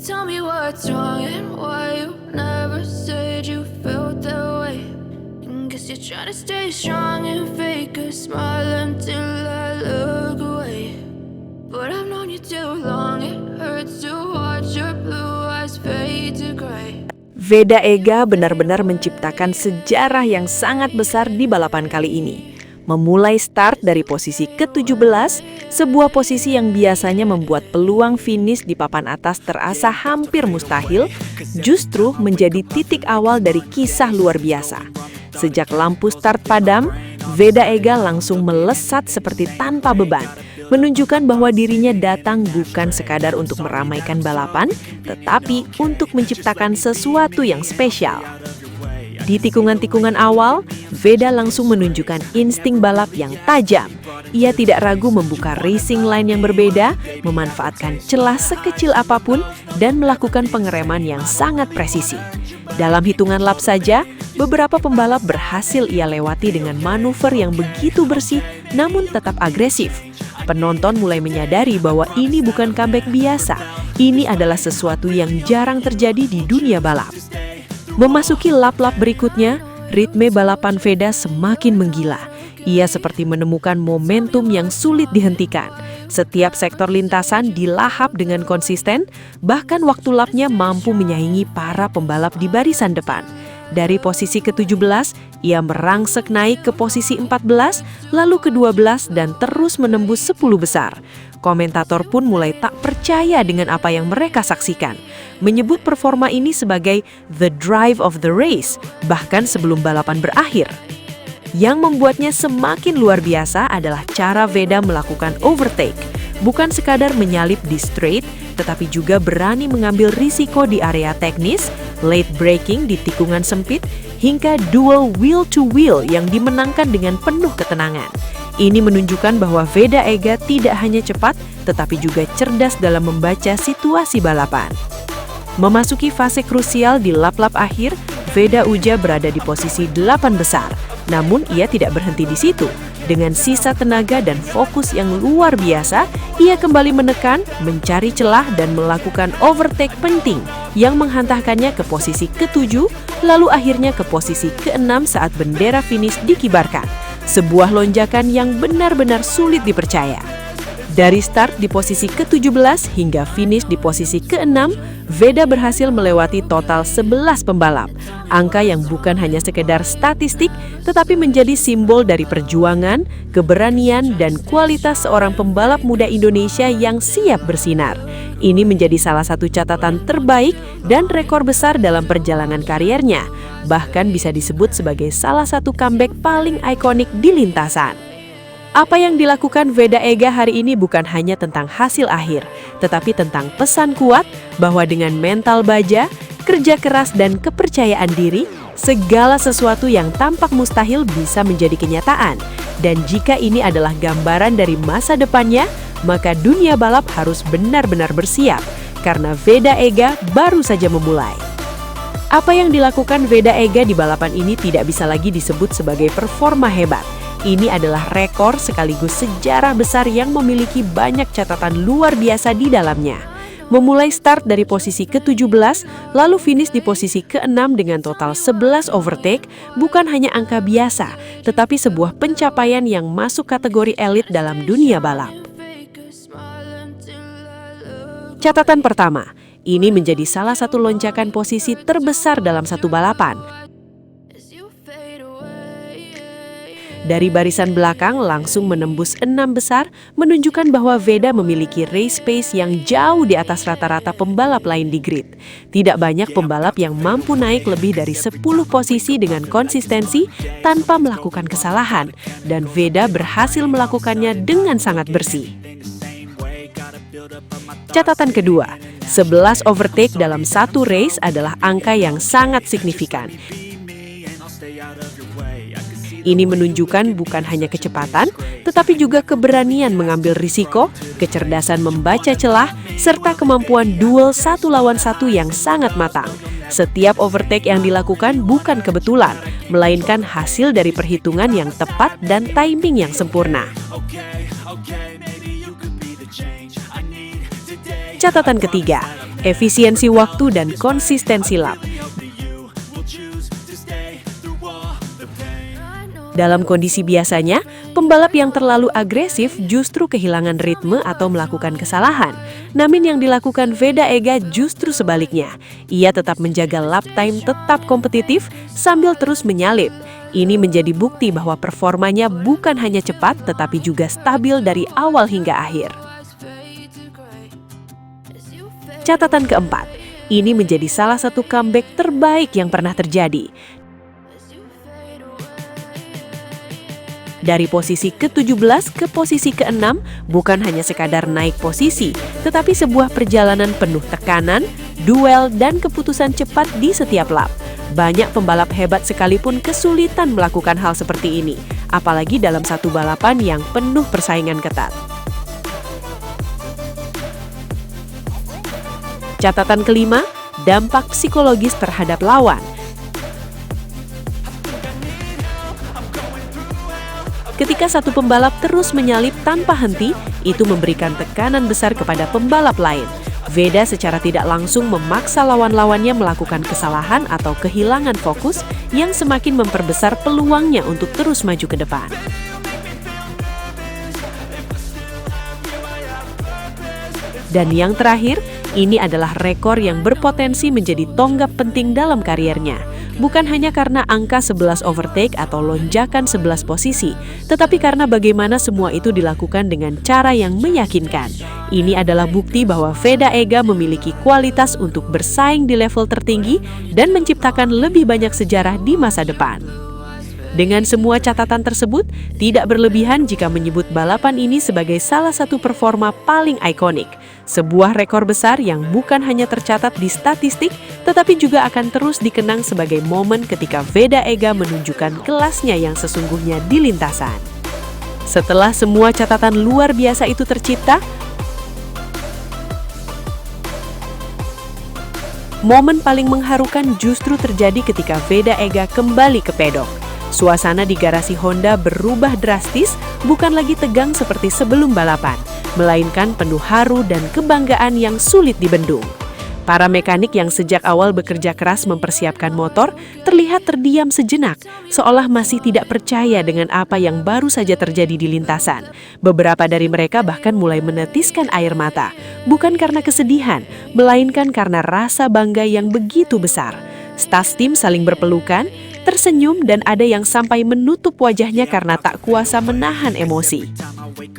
Tell me what's wrong and why you never said you felt that way. Guess you're trying to stay strong and fake a smile until I look away. But I've known you too long, it hurts to watch your blue eyes fade to gray. Veda Ega benar-benar menciptakan sejarah yang sangat besar di balapan kali ini. Memulai start dari posisi ke-17, sebuah posisi yang biasanya membuat peluang finish di papan atas terasa hampir mustahil, justru menjadi titik awal dari kisah luar biasa. Sejak lampu start padam, Veda Ega langsung melesat seperti tanpa beban, menunjukkan bahwa dirinya datang bukan sekadar untuk meramaikan balapan, tetapi untuk menciptakan sesuatu yang spesial. Di tikungan-tikungan awal, Veda langsung menunjukkan insting balap yang tajam. Ia tidak ragu membuka racing line yang berbeda, memanfaatkan celah sekecil apapun, dan melakukan pengereman yang sangat presisi. Dalam hitungan lap saja, beberapa pembalap berhasil ia lewati dengan manuver yang begitu bersih namun tetap agresif. Penonton mulai menyadari bahwa ini bukan comeback biasa, ini adalah sesuatu yang jarang terjadi di dunia balap. Memasuki lap-lap berikutnya, ritme balapan Veda semakin menggila. Ia seperti menemukan momentum yang sulit dihentikan. Setiap sektor lintasan dilahap dengan konsisten, bahkan waktu lapnya mampu menyaingi para pembalap di barisan depan. Dari posisi ke-17, ia merangsek naik ke posisi 14, lalu ke-12 dan terus menembus 10 besar. Komentator pun mulai tak percaya dengan apa yang mereka saksikan, menyebut performa ini sebagai the drive of the race, bahkan sebelum balapan berakhir. Yang membuatnya semakin luar biasa adalah cara Veda melakukan overtake. Bukan sekadar menyalip di straight, tetapi juga berani mengambil risiko di area teknis, late braking di tikungan sempit, hingga duel wheel-to-wheel yang dimenangkan dengan penuh ketenangan. Ini menunjukkan bahwa Veda Ega tidak hanya cepat, tetapi juga cerdas dalam membaca situasi balapan. Memasuki fase krusial di lap-lap akhir, Veda Uja berada di posisi 8 besar. Namun ia tidak berhenti di situ. Dengan sisa tenaga dan fokus yang luar biasa, ia kembali menekan, mencari celah dan melakukan overtake penting yang menghantarkannya ke posisi ke-7, lalu akhirnya ke posisi ke-6 saat bendera finish dikibarkan. Sebuah lonjakan yang benar-benar sulit dipercaya. Dari start di posisi ke-17 hingga finish di posisi ke-6, Veda berhasil melewati total 11 pembalap. Angka yang bukan hanya sekedar statistik, tetapi menjadi simbol dari perjuangan, keberanian, dan kualitas seorang pembalap muda Indonesia yang siap bersinar. Ini menjadi salah satu catatan terbaik dan rekor besar dalam perjalanan kariernya. Bahkan bisa disebut sebagai salah satu comeback paling ikonik di lintasan. Apa yang dilakukan Veda Ega hari ini bukan hanya tentang hasil akhir, tetapi tentang pesan kuat bahwa dengan mental baja, kerja keras dan kepercayaan diri, segala sesuatu yang tampak mustahil bisa menjadi kenyataan. Dan jika ini adalah gambaran dari masa depannya, maka dunia balap harus benar-benar bersiap, karena Veda Ega baru saja memulai. Apa yang dilakukan Veda Ega di balapan ini tidak bisa lagi disebut sebagai performa hebat. Ini adalah rekor sekaligus sejarah besar yang memiliki banyak catatan luar biasa di dalamnya. Memulai start dari posisi ke-17, lalu finish di posisi ke-6 dengan total 11 overtake, bukan hanya angka biasa, tetapi sebuah pencapaian yang masuk kategori elit dalam dunia balap. Catatan pertama, ini menjadi salah satu lonjakan posisi terbesar dalam satu balapan. Dari barisan belakang langsung menembus 6 besar, menunjukkan bahwa Veda memiliki race pace yang jauh di atas rata-rata pembalap lain di grid. Tidak banyak pembalap yang mampu naik lebih dari 10 posisi dengan konsistensi tanpa melakukan kesalahan, dan Veda berhasil melakukannya dengan sangat bersih. Catatan kedua, 11 overtake dalam satu race adalah angka yang sangat signifikan. Ini menunjukkan bukan hanya kecepatan, tetapi juga keberanian mengambil risiko, kecerdasan membaca celah, serta kemampuan duel 1 lawan 1 yang sangat matang. Setiap overtake yang dilakukan bukan kebetulan, melainkan hasil dari perhitungan yang tepat dan timing yang sempurna. Catatan ketiga, efisiensi waktu dan konsistensi lap. Dalam kondisi biasanya, pembalap yang terlalu agresif justru kehilangan ritme atau melakukan kesalahan. Namun yang dilakukan Veda Ega justru sebaliknya. Ia tetap menjaga lap time tetap kompetitif sambil terus menyalip. Ini menjadi bukti bahwa performanya bukan hanya cepat tetapi juga stabil dari awal hingga akhir. Catatan keempat, ini menjadi salah satu comeback terbaik yang pernah terjadi. Dari posisi ke-17 ke posisi ke-6 bukan hanya sekadar naik posisi, tetapi sebuah perjalanan penuh tekanan, duel, dan keputusan cepat di setiap lap. Banyak pembalap hebat sekalipun kesulitan melakukan hal seperti ini, apalagi dalam satu balapan yang penuh persaingan ketat. Catatan kelima, dampak psikologis terhadap lawan. Ketika satu pembalap terus menyalip tanpa henti, itu memberikan tekanan besar kepada pembalap lain. Veda secara tidak langsung memaksa lawan-lawannya melakukan kesalahan atau kehilangan fokus yang semakin memperbesar peluangnya untuk terus maju ke depan. Dan yang terakhir, ini adalah rekor yang berpotensi menjadi tonggak penting dalam kariernya. Bukan hanya karena angka 11 overtake atau lonjakan 11 posisi, tetapi karena bagaimana semua itu dilakukan dengan cara yang meyakinkan. Ini adalah bukti bahwa Veda Ega memiliki kualitas untuk bersaing di level tertinggi dan menciptakan lebih banyak sejarah di masa depan. Dengan semua catatan tersebut, tidak berlebihan jika menyebut balapan ini sebagai salah satu performa paling ikonik. Sebuah rekor besar yang bukan hanya tercatat di statistik, tetapi juga akan terus dikenang sebagai momen ketika Veda Ega menunjukkan kelasnya yang sesungguhnya di lintasan. Setelah semua catatan luar biasa itu tercipta, momen paling mengharukan justru terjadi ketika Veda Ega kembali ke pedok. Suasana di garasi Honda berubah drastis, bukan lagi tegang seperti sebelum balapan, melainkan penuh haru dan kebanggaan yang sulit dibendung. Para mekanik yang sejak awal bekerja keras mempersiapkan motor terlihat terdiam sejenak, seolah masih tidak percaya dengan apa yang baru saja terjadi di lintasan. Beberapa dari mereka bahkan mulai menetiskan air mata, bukan karena kesedihan, melainkan karena rasa bangga yang begitu besar. Staf tim saling berpelukan, tersenyum, dan ada yang sampai menutup wajahnya karena tak kuasa menahan emosi.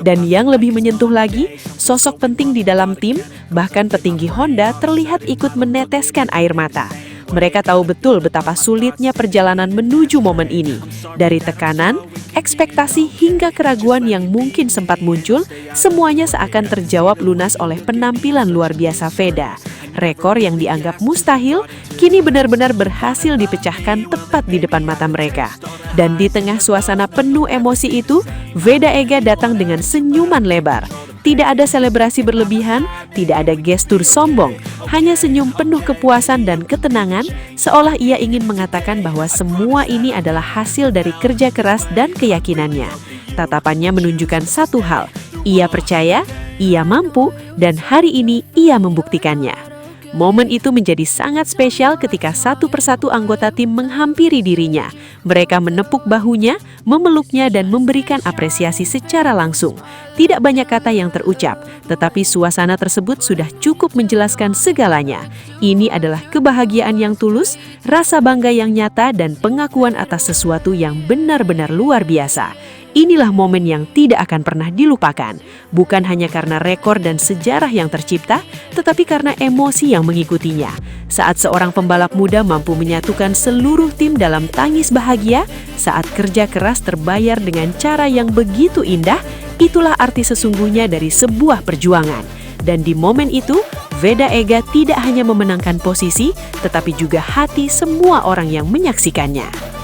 Dan yang lebih menyentuh lagi, sosok penting di dalam tim, bahkan petinggi Honda terlihat ikut meneteskan air mata. Mereka tahu betul betapa sulitnya perjalanan menuju momen ini. Dari tekanan, ekspektasi, hingga keraguan yang mungkin sempat muncul, semuanya seakan terjawab lunas oleh penampilan luar biasa Veda. Rekor yang dianggap mustahil, kini benar-benar berhasil dipecahkan tepat di depan mata mereka. Dan di tengah suasana penuh emosi itu, Veda Ega datang dengan senyuman lebar. Tidak ada selebrasi berlebihan, tidak ada gestur sombong, hanya senyum penuh kepuasan dan ketenangan, seolah ia ingin mengatakan bahwa semua ini adalah hasil dari kerja keras dan keyakinannya. Tatapannya menunjukkan satu hal, ia percaya, ia mampu, dan hari ini ia membuktikannya. Momen itu menjadi sangat spesial ketika satu persatu anggota tim menghampiri dirinya. Mereka menepuk bahunya, memeluknya, dan memberikan apresiasi secara langsung. Tidak banyak kata yang terucap, tetapi suasana tersebut sudah cukup menjelaskan segalanya. Ini adalah kebahagiaan yang tulus, rasa bangga yang nyata, dan pengakuan atas sesuatu yang benar-benar luar biasa. Inilah momen yang tidak akan pernah dilupakan, bukan hanya karena rekor dan sejarah yang tercipta, tetapi karena emosi yang mengikutinya. Saat seorang pembalap muda mampu menyatukan seluruh tim dalam tangis bahagia, saat kerja keras terbayar dengan cara yang begitu indah, itulah arti sesungguhnya dari sebuah perjuangan. Dan di momen itu, Veda Ega tidak hanya memenangkan posisi, tetapi juga hati semua orang yang menyaksikannya.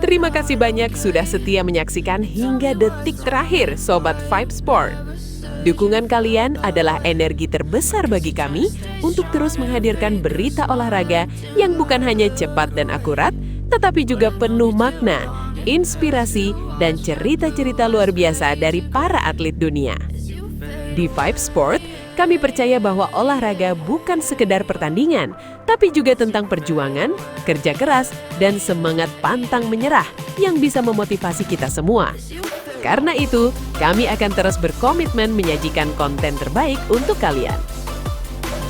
Terima kasih banyak sudah setia menyaksikan hingga detik terakhir Sobat Vibe Sport. Dukungan kalian adalah energi terbesar bagi kami untuk terus menghadirkan berita olahraga yang bukan hanya cepat dan akurat, tetapi juga penuh makna, inspirasi, dan cerita-cerita luar biasa dari para atlet dunia. Di Vibe Sport, kami percaya bahwa olahraga bukan sekedar pertandingan, tapi juga tentang perjuangan, kerja keras, dan semangat pantang menyerah yang bisa memotivasi kita semua. Karena itu, kami akan terus berkomitmen menyajikan konten terbaik untuk kalian.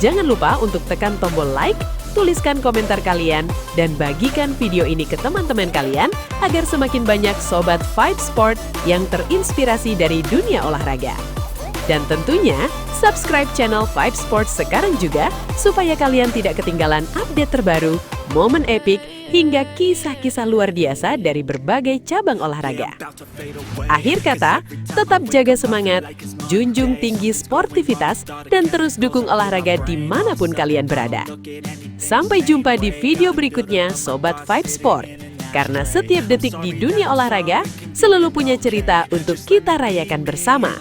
Jangan lupa untuk tekan tombol like, tuliskan komentar kalian, dan bagikan video ini ke teman-teman kalian agar semakin banyak Sobat Vibe Sport yang terinspirasi dari dunia olahraga. Dan tentunya, subscribe channel Vibe Sport sekarang juga supaya kalian tidak ketinggalan update terbaru, momen epik, hingga kisah-kisah luar biasa dari berbagai cabang olahraga. Akhir kata, tetap jaga semangat, junjung tinggi sportivitas, dan terus dukung olahraga dimanapun kalian berada. Sampai jumpa di video berikutnya Sobat Vibe Sport. Karena setiap detik di dunia olahraga selalu punya cerita untuk kita rayakan bersama.